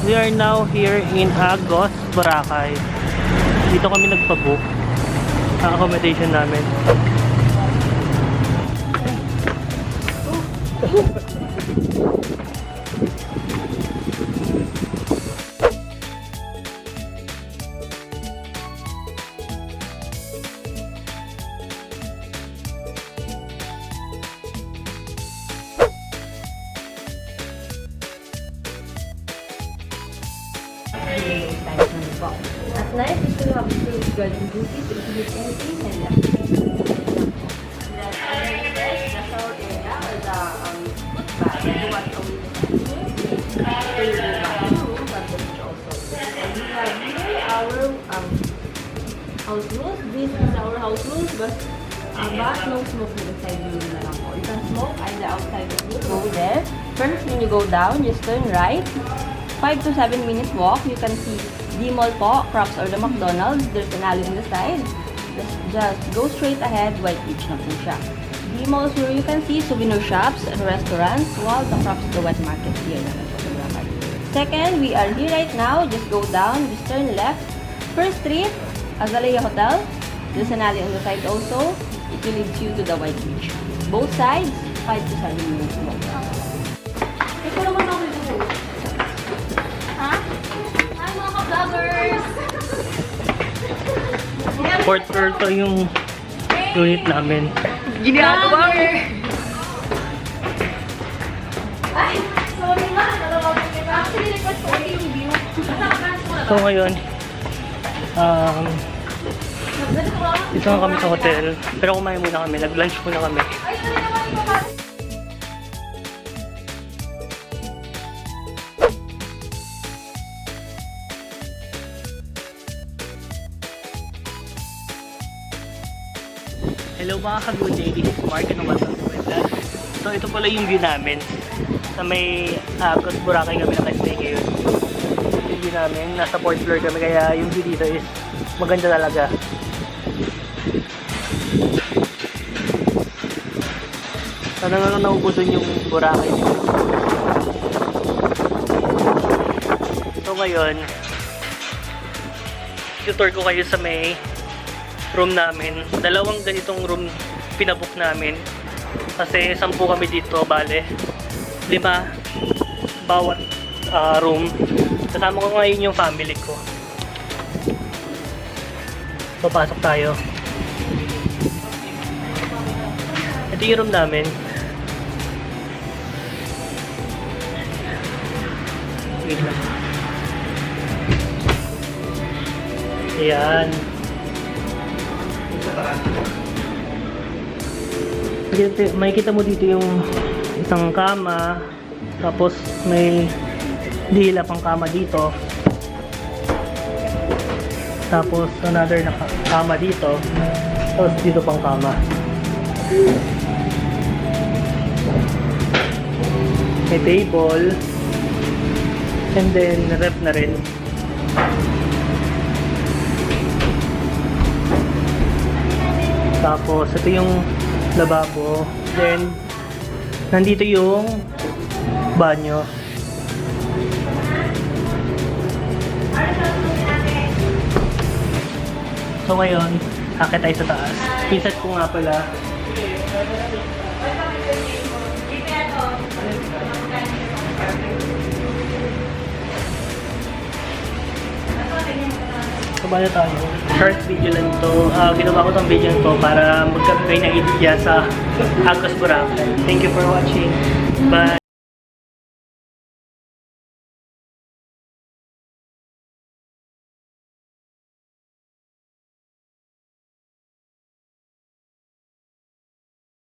We are now here in Agos, Boracay. Dito kami nagpa-book ang accommodation namin. At night, you still have to garden duties if you need anything and left. Then under the bed, the shower area or the bath, you want to use the bathroom, but it's also. And we have here our house rules. This is our house rules, but bath, no smoking inside the room na lang po. You can smoke either outside the room. Go there. First, when you go down, just turn right. 5 to 7 minutes walk, you can see D-Mall po, Crocs or the McDonald's. There's an alley on the side. Just go straight ahead, White Beach na po siya. D-Malls where you can see souvenir shops and restaurants, while the Crocs the wet market here na sa Boracay. Second, we are here right now. Just go down, just turn left. First street, Azalea Hotel. There's an alley on the side also. It will lead you to the White Beach. Both sides, 5 to 7 minutes walk. Ito naman ako dito. Ha? Hi mga ka-vloggers! Fourth floor to yung unit namin. Ginagawa mo! Ay! Sorry nga! Actually, request ko yung view. So ngayon, dito nga kami sa hotel. Pero kumain muna kami. Nag-lunch muna kami. Hello mga ka-beauty, this is Mark and welcome to my vlog. So ito pala yung view namin. Sa may Agos, Boracay kami nakastay ngayon. Yung view namin, nasa 4th floor kami kaya yung view dito is maganda talaga. Sana nga naubusan yung Boracay dito. So ngayon, tutor ko kayo sa may room namin. Dalawang ganitong room pinabook namin. Kasi 10 kami dito, bale 5 bawat room. Kasama ko ngayon yung family ko. Papasok tayo. Ito yung room namin. Wait lang. Ayan. Makikita mo dito yung isang kama, tapos may dila pang kama dito, tapos another na kama dito, tapos dito pang kama. May table, and then ref na rin. Tapos ito yung lababo. Then nandito yung banyo. So ngayon, akit tayo sa taas. Pinset ko nga pala. So bala tayo. Short video lang to. Ginawa ko tong video to para magkaroon kayo ng idea sa Agos, Boracay. Thank you for watching. Bye!